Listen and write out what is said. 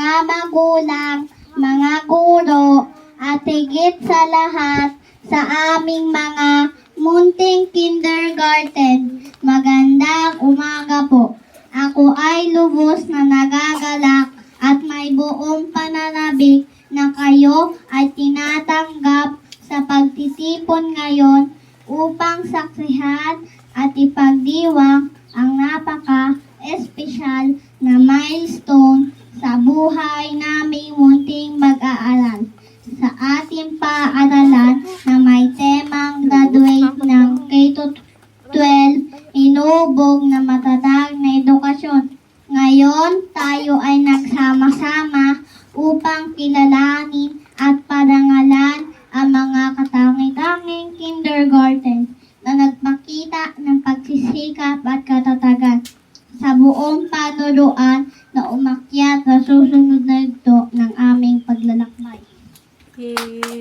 mga magulang, mga guro, at higit sa lahat sa aming mga munting kindergarten. Magandang umaga po. Ako ay lubos na nagagalak at may buong pananabik na kayo ay tinatanggap sa pagtitipon ngayon upang saksihan at ipagdiwang ang napaka-espesyal na milestone sa buhay naming munting mag-aaral. Sa ating paaralan na may temang graduate ng K-12, inubog na matatag na edukasyon. Ngayon, tayo ay nagsama-sama upang kilalanin at parangalan ang mga katangi-tanging kindergarten na nagpakita ng pagsisikap at katatagan sa buong panuruan na umakyat sa susunod na yugto ng aming paglalakbay. Yay!